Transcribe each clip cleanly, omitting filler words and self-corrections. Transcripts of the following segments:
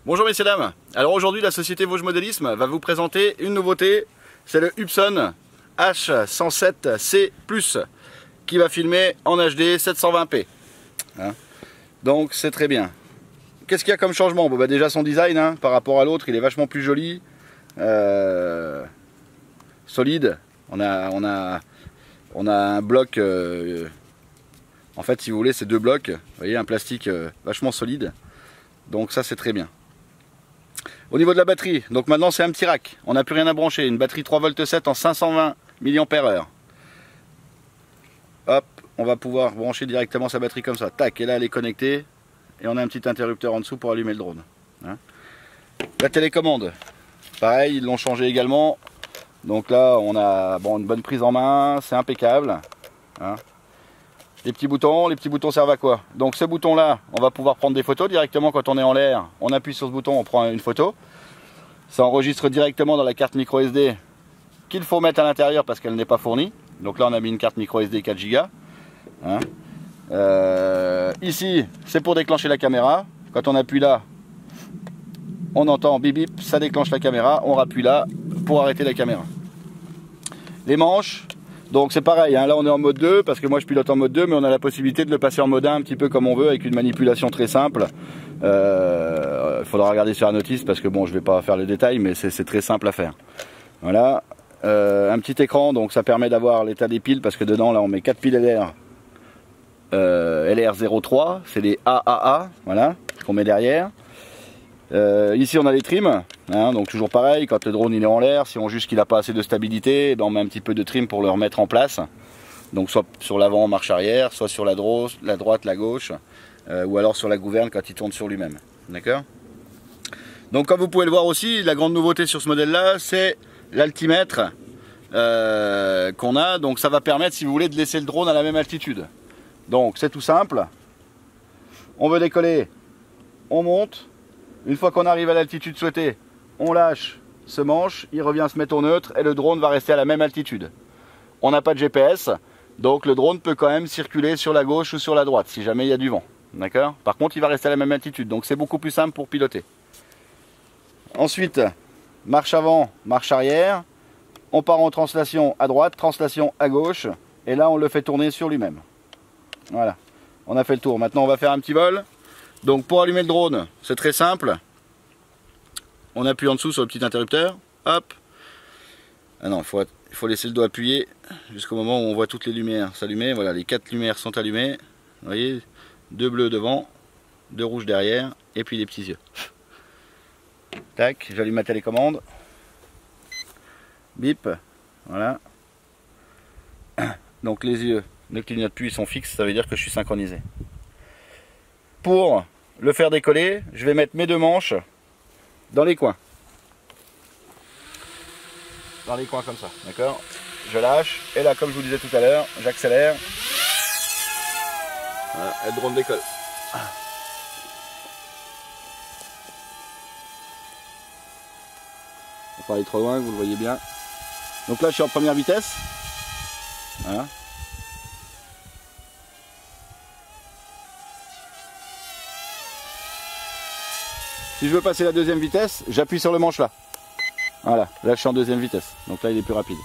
Bonjour messieurs dames, alors aujourd'hui la société Vosges Modélisme va vous présenter une nouveauté, c'est le Hubson H107C+, qui va filmer en HD 720p. Hein, donc c'est très bien. Qu'est-ce qu'il y a comme changement? Bon, bah, déjà son design, hein, par rapport à l'autre, il est vachement plus joli, solide. On a un bloc, en fait si vous voulez c'est deux blocs, vous voyez, un plastique vachement solide. Donc ça c'est très bien. Au niveau de la batterie, donc maintenant c'est un petit rack, on n'a plus rien à brancher, une batterie 3,7 V en 520 mAh. Hop, on va pouvoir brancher directement sa batterie comme ça, tac, et là elle est connectée, et on a un petit interrupteur en dessous pour allumer le drone. Hein. La télécommande, pareil, ils l'ont changé également, donc là on a une bonne prise en main, c'est impeccable. Hein. Les petits boutons servent à quoi? Donc ce bouton là, on va pouvoir prendre des photos directement quand on est en l'air. On appuie sur ce bouton, on prend une photo. Ça enregistre directement dans la carte micro SD qu'il faut mettre à l'intérieur parce qu'elle n'est pas fournie. Donc là on a mis une carte micro SD 4 Go. Hein. Ici c'est pour déclencher la caméra. Quand on appuie là, on entend bip bip, ça déclenche la caméra. On rappuie là pour arrêter la caméra. Les manches. Donc c'est pareil, hein, là on est en mode 2 parce que moi je pilote en mode 2, mais on a la possibilité de le passer en mode 1 un petit peu comme on veut avec une manipulation très simple. Il faudra regarder sur la notice parce que bon, je vais pas faire le détail, mais c'est très simple à faire. Voilà, un petit écran, donc ça permet d'avoir l'état des piles parce que dedans là on met 4 piles LR, LR03, c'est les AAA, voilà, qu'on met derrière. Ici on a les trims, hein, donc toujours pareil, quand le drone il est en l'air, si on juge qu'il n'a pas assez de stabilité, ben on met un petit peu de trim pour le remettre en place. Donc soit sur l'avant, marche arrière, soit sur la droite, la gauche, ou alors sur la gouverne quand il tourne sur lui-même. D'accord? Donc comme vous pouvez le voir aussi, la grande nouveauté sur ce modèle là, c'est l'altimètre qu'on a. Donc ça va permettre, si vous voulez, de laisser le drone à la même altitude. Donc c'est tout simple. On veut décoller, on monte. Une fois qu'on arrive à l'altitude souhaitée, on lâche ce manche, il revient se mettre au neutre et le drone va rester à la même altitude. On n'a pas de GPS, donc le drone peut quand même circuler sur la gauche ou sur la droite si jamais il y a du vent. D'accord? Par contre, il va rester à la même altitude, donc c'est beaucoup plus simple pour piloter. Ensuite, marche avant, marche arrière. On part en translation à droite, translation à gauche, et là on le fait tourner sur lui-même. Voilà, on a fait le tour. Maintenant on va faire un petit vol. Donc pour allumer le drone, c'est très simple. On appuie en dessous sur le petit interrupteur. Hop. Ah non, il faut laisser le doigt appuyé jusqu'au moment où on voit toutes les lumières s'allumer. Voilà, les 4 lumières sont allumées. Vous voyez, 2 bleus devant, 2 rouges derrière, et puis les petits yeux. Tac, j'allume ma télécommande. Bip. Voilà. Donc les yeux ne clignotent plus, ils sont fixes, ça veut dire que je suis synchronisé. Pour le faire décoller, je vais mettre mes deux manches dans les coins. Dans les coins comme ça, d'accord? Je lâche, et là, comme je vous disais tout à l'heure, j'accélère. Voilà, et le drone décolle. On va pas aller trop loin, vous le voyez bien. Donc là, je suis en première vitesse. Voilà. Si je veux passer la deuxième vitesse, j'appuie sur le manche là. Voilà, là je suis en deuxième vitesse. Donc là il est plus rapide.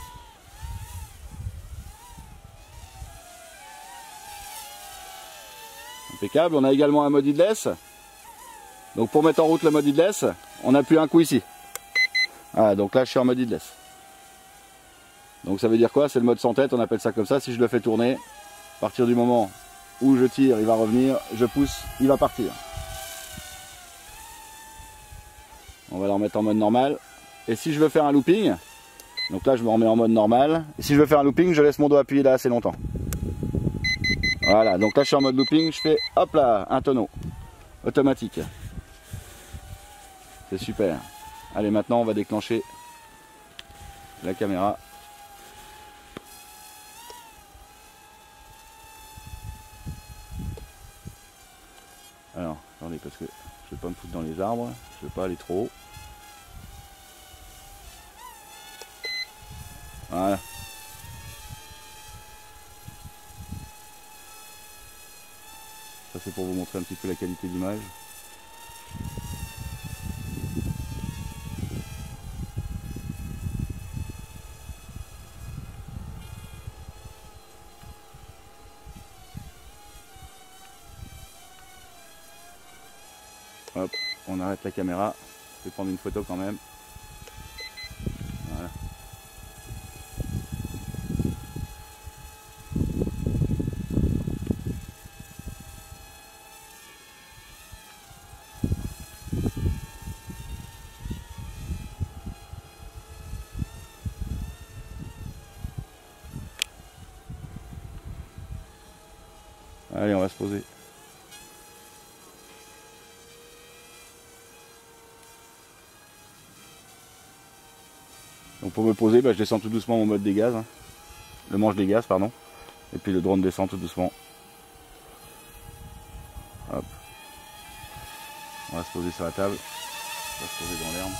Impeccable, on a également un mode headless. Donc pour mettre en route le mode headless, on appuie un coup ici. Voilà, donc là je suis en mode headless. Donc ça veut dire quoi? C'est le mode sans tête, on appelle ça comme ça. Si je le fais tourner, à partir du moment où je tire, il va revenir, je pousse, il va partir. On va le remettre en mode normal. Et si je veux faire un looping, donc là je me remets en mode normal. Et si je veux faire un looping, je laisse mon doigt appuyé là assez longtemps. Voilà, donc là je suis en mode looping, je fais hop là, un tonneau. Automatique. C'est super. Allez, maintenant on va déclencher la caméra. Alors, attendez, parce que je ne vais pas me foutre dans les arbres, je ne vais pas aller trop haut. Voilà. Ça c'est pour vous montrer un petit peu la qualité d'image. Hop, on arrête la caméra. Je vais prendre une photo quand même. Voilà. Allez, on va se poser. Donc pour me poser, je descends tout doucement mon mode des gaz, hein. Le manche des gaz, pardon. Et puis le drone descend tout doucement. Hop. On va se poser sur la table. On va se poser dans l'herbe.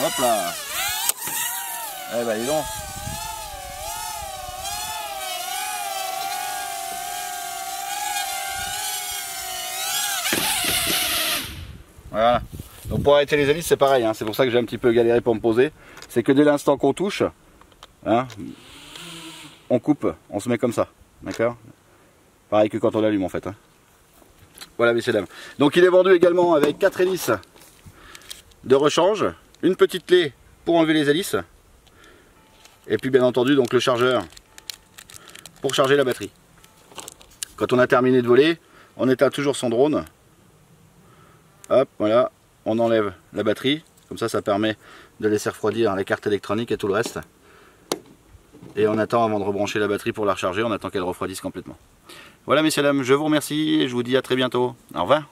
Hop là. Eh ben dis donc. Voilà. Donc pour arrêter les hélices c'est pareil, hein. C'est pour ça que j'ai un petit peu galéré pour me poser. C'est que dès l'instant qu'on touche, hein, on coupe, on se met comme ça. D'accord? Pareil que quand on allume en fait, hein. Voilà messieurs dames. Donc il est vendu également avec 4 hélices de rechange, une petite clé pour enlever les hélices. Et puis bien entendu donc le chargeur pour charger la batterie. Quand on a terminé de voler, on éteint toujours son drone. Hop, voilà, on enlève la batterie. Comme ça permet de laisser refroidir les cartes électroniques et tout le reste. Et on attend avant de rebrancher la batterie pour la recharger, on attend qu'elle refroidisse complètement. Voilà messieurs dames, je vous remercie et je vous dis à très bientôt. Au revoir.